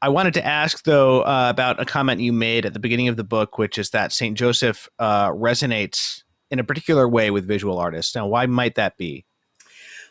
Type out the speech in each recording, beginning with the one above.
I wanted to ask, though, about a comment you made at the beginning of the book, which is that St. Joseph resonates in a particular way with visual artists. Now, why might that be?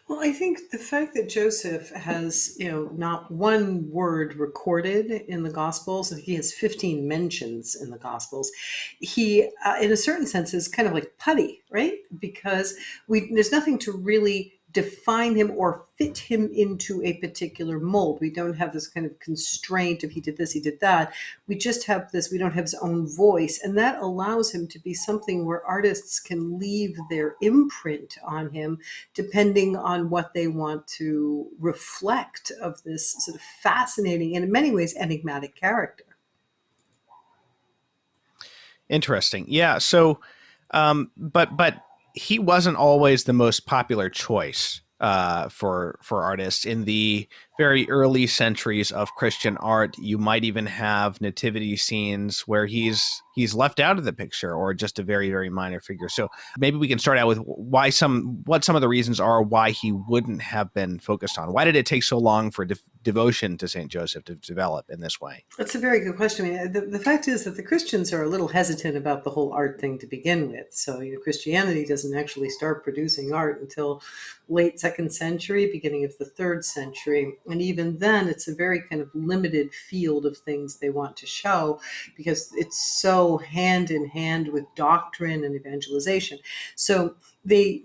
Well, I think the fact that Joseph has, not one word recorded in the Gospels, and he has 15 mentions in the Gospels, he, in a certain sense, is kind of like putty, right? Because there's nothing to really define him or fit him into a particular mold. We don't have this kind of constraint of he did this, he did that. We just have this, we don't have his own voice. And that allows him to be something where artists can leave their imprint on him depending on what they want to reflect of this sort of fascinating and in many ways enigmatic character. Interesting. Yeah. So, but he wasn't always the most popular choice for artists in the very early centuries of Christian art. You might even have nativity scenes where he's left out of the picture, or just a very, very minor figure. So maybe we can start out with what some of the reasons are why he wouldn't have been focused on. Why did it take so long for devotion to Saint Joseph to develop in this way? That's a very good question. I mean, the fact is that the Christians are a little hesitant about the whole art thing to begin with. So, Christianity doesn't actually start producing art until late second century, beginning of the third century. And even then, it's a very kind of limited field of things they want to show because it's so hand in hand with doctrine and evangelization. So the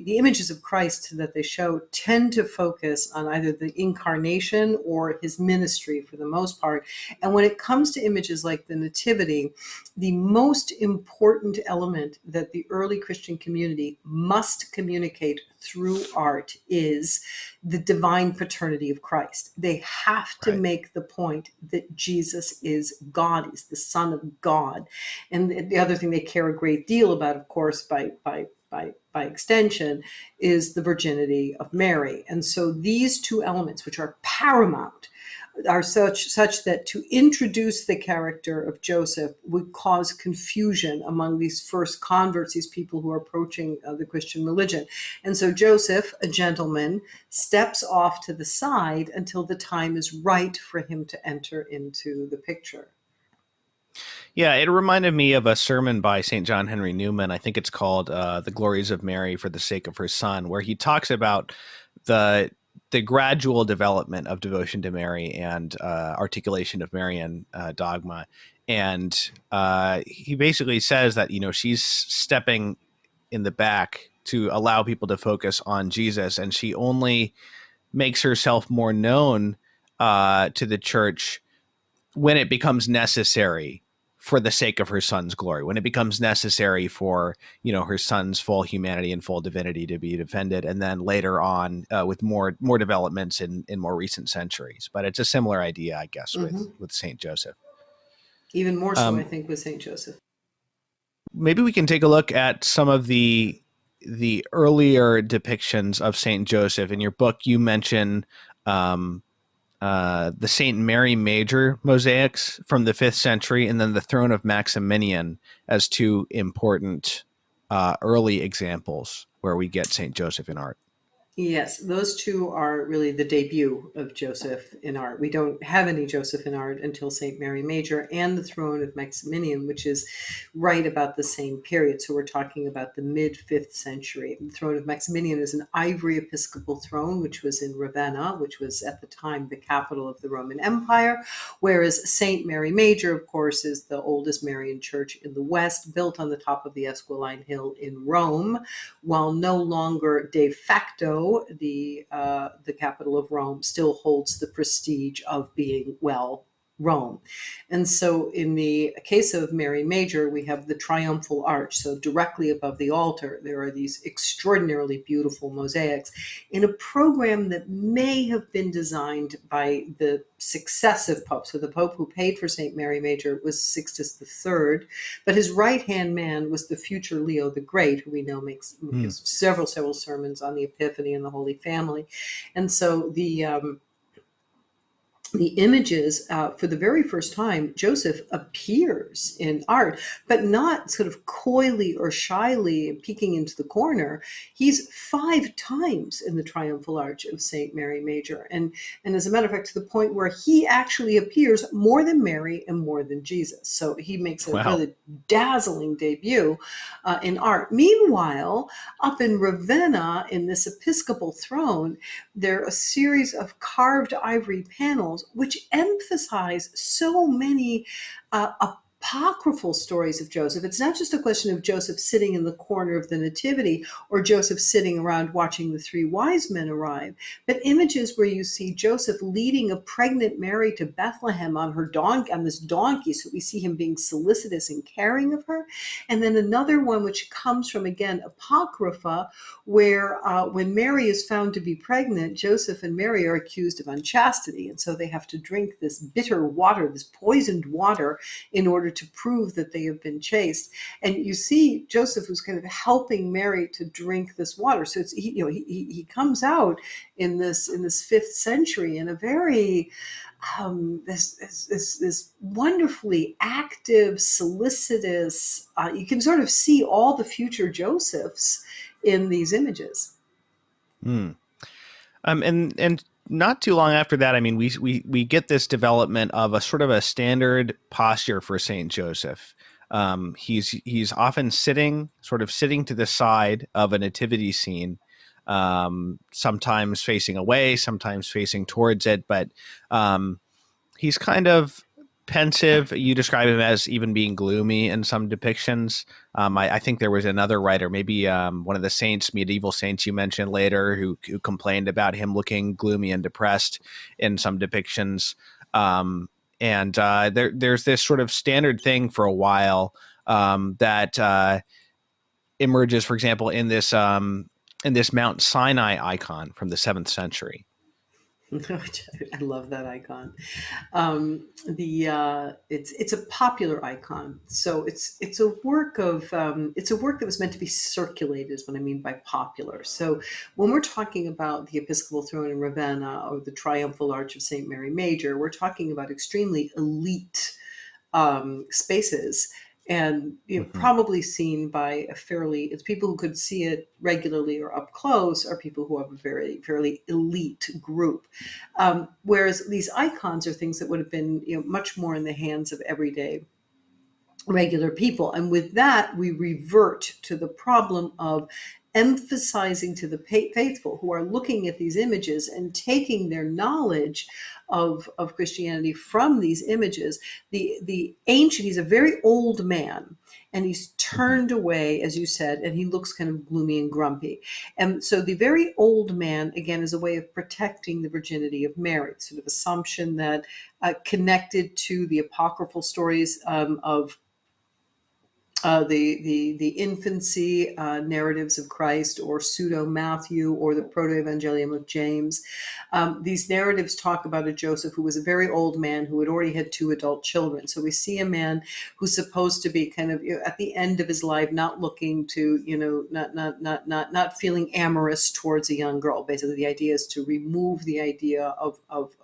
images of Christ that they show tend to focus on either the incarnation or his ministry for the most part. And when it comes to images like the Nativity, the most important element that the early Christian community must communicate through art is the divine paternity of Christ. They have to Right. make the point that Jesus is God, he's the Son of God. And the other thing they care a great deal about, of course, by extension, is the virginity of Mary. And so these two elements, which are paramount, are such that to introduce the character of Joseph would cause confusion among these first converts, these people who are approaching the Christian religion. And so Joseph, a gentleman, steps off to the side until the time is right for him to enter into the picture. Yeah, it reminded me of a sermon by St. John Henry Newman. I think it's called "The Glories of Mary for the Sake of Her Son," where he talks about the the gradual development of devotion to Mary and articulation of Marian dogma. And he basically says that she's stepping in the back to allow people to focus on Jesus, and she only makes herself more known to the church when it becomes necessary for the sake of her son's glory, when it becomes necessary for her son's full humanity and full divinity to be defended, and then later on with more developments in more recent centuries. But it's a similar idea, I guess, with Mhm. Saint Joseph. Even more so, I Um, think, with St. Joseph. Maybe we can take a look at some of the earlier depictions of Saint Joseph. In your book, you mention um, the Saint Mary Major mosaics from the 5th century, and then the Throne of Maximinian as two important early examples where we get Saint Joseph in art. Yes, those two are really the debut of Joseph in art. We don't have any Joseph in art until St. Mary Major and the Throne of Maximinian, which is right about the same period. So we're talking about the mid 5th century. The Throne of Maximinian is an ivory episcopal throne, which was in Ravenna, which was at the time the capital of the Roman Empire, whereas St. Mary Major, of course, is the oldest Marian church in the West, built on the top of the Esquiline Hill in Rome, while no longer de facto the capital of Rome, still holds the prestige of being, well, Rome. And so in the case of Mary Major, we have the triumphal arch. So directly above the altar, there are these extraordinarily beautiful mosaics in a program that may have been designed by the successive popes. So the pope who paid for St. Mary Major was Sixtus III, but his right-hand man was the future Leo the Great, who we know Hmm. gives several sermons on the Epiphany and the Holy Family. And so the images, for the very first time, Joseph appears in art, but not sort of coyly or shyly peeking into the corner. He's 5 times in the triumphal arch of St. Mary Major. And as a matter of fact, to the point where he actually appears more than Mary and more than Jesus. So he makes a Wow. really dazzling debut in art. Meanwhile, up in Ravenna, in this episcopal throne, there are a series of carved ivory panels which emphasize so many apocryphal stories of Joseph. It's not just a question of Joseph sitting in the corner of the Nativity or Joseph sitting around watching the 3 wise men arrive, but images where you see Joseph leading a pregnant Mary to Bethlehem on her donkey, on this donkey, so we see him being solicitous and caring of her. And then another one which comes from, again, Apocrypha, where when Mary is found to be pregnant, Joseph and Mary are accused of unchastity. And so they have to drink this bitter water, this poisoned water, in order to prove that they have been chaste. And you see Joseph, who's kind of helping Mary to drink this water. So it's, he comes out in this 5th century in a very this wonderfully active, solicitous. You can sort of see all the future Josephs in these images. Hmm. And not too long after that, I mean, we get this development of a sort of a standard posture for Saint Joseph. He's often sort of sitting to the side of a nativity scene, sometimes facing away, sometimes facing towards it, but he's kind of pensive. You describe him as even being gloomy in some depictions. I think there was another writer, maybe one of the saints, medieval saints you mentioned later, who complained about him looking gloomy and depressed in some depictions. And there's this sort of standard thing for a while that emerges, for example, in this Mount Sinai icon from the 7th century. I love that icon. It's a popular icon, so it's a work of it's a work that was meant to be circulated. Is what I mean by popular. So when we're talking about the Episcopal throne in Ravenna or the Triumphal Arch of Saint Mary Major, we're talking about extremely elite spaces, and Mhm. probably seen by a fairly, it's people who could see it regularly or up close, are people who have a very fairly elite group. Whereas these icons are things that would have been much more in the hands of everyday regular people. And with that, we revert to the problem of emphasizing to the faithful who are looking at these images and taking their knowledge of Christianity from these images. The ancient, he's a very old man, and he's Mhm. turned away, as you said, and he looks kind of gloomy and grumpy. And so the very old man, again, is a way of protecting the virginity of Mary, sort of assumption that connected to the apocryphal stories of the infancy narratives of Christ, or pseudo Matthew, or the proto evangelium of James. These narratives talk about a Joseph who was a very old man who had already had 2 adult children. So we see a man who's supposed to be kind of at the end of his life, not looking to not feeling amorous towards a young girl. Basically, the idea is to remove the idea of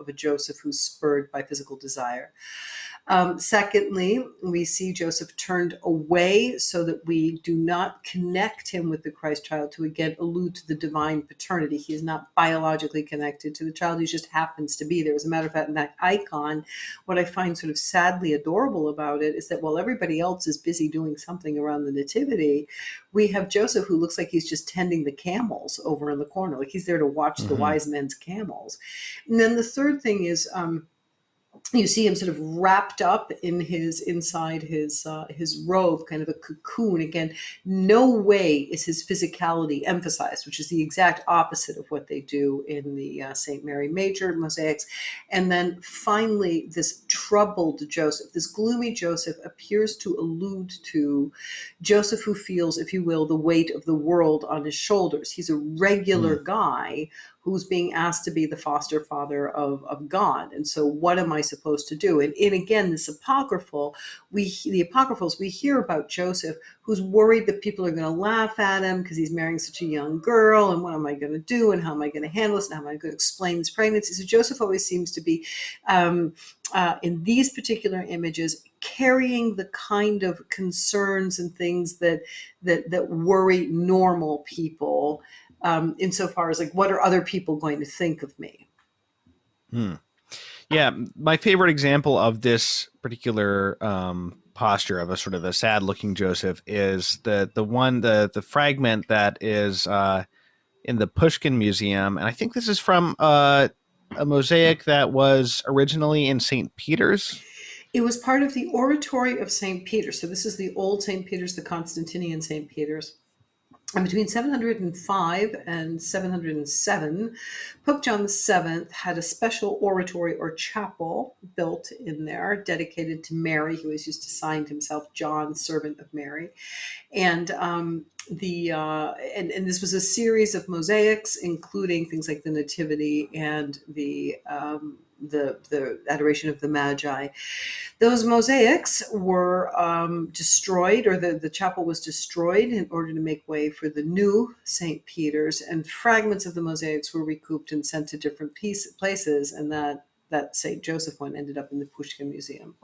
a Joseph who's spurred by physical desire. Secondly, we see Joseph turned away so that we do not connect him with the Christ child, to again allude to the divine paternity. He is not biologically connected to the child. He just happens to be there. As a matter of fact, in that icon, what I find sort of sadly adorable about it is that while everybody else is busy doing something around the nativity, we have Joseph who looks like he's just tending the camels over in the corner, like he's there to watch the Mhm. wise men's camels. And then the third thing is, you see him sort of wrapped up in inside his robe, kind of a cocoon. Again, no way is his physicality emphasized, which is the exact opposite of what they do in the Saint Mary Major mosaics. And then finally, this troubled Joseph, this gloomy Joseph, appears to allude to Joseph, who feels, if you will, the weight of the world on his shoulders. He's a regular Mm. guy who's being asked to be the foster father of God. And so what am I supposed to do? And again, this apocryphal, the apocryphals, we hear about Joseph who's worried that people are going to laugh at him because he's marrying such a young girl. And what am I going to do? And how am I going to handle this? And how am I going to explain this pregnancy? So Joseph always seems to be, in these particular images, carrying the kind of concerns and things that worry normal people, insofar as like, what are other people going to think of me? Hmm. Yeah, my favorite example of this particular posture of a sort of a sad-looking Joseph is the fragment that is in the Pushkin Museum, and I think this is from a mosaic that was originally in St. Peter's. It was part of the Oratory of St. Peter. So this is the old St. Peter's, the Constantinian St. Peter's. And between 705 and 707, Pope John VII had a special oratory or chapel built in there dedicated to Mary. He always used to sign himself John, servant of Mary. And and this was a series of mosaics, including things like the Nativity and the Adoration of the Magi. Those mosaics were destroyed, or the chapel was destroyed in order to make way for the new St. Peter's, and fragments of the mosaics were recouped and sent to different places, and that St. Joseph one ended up in the Pushkin Museum.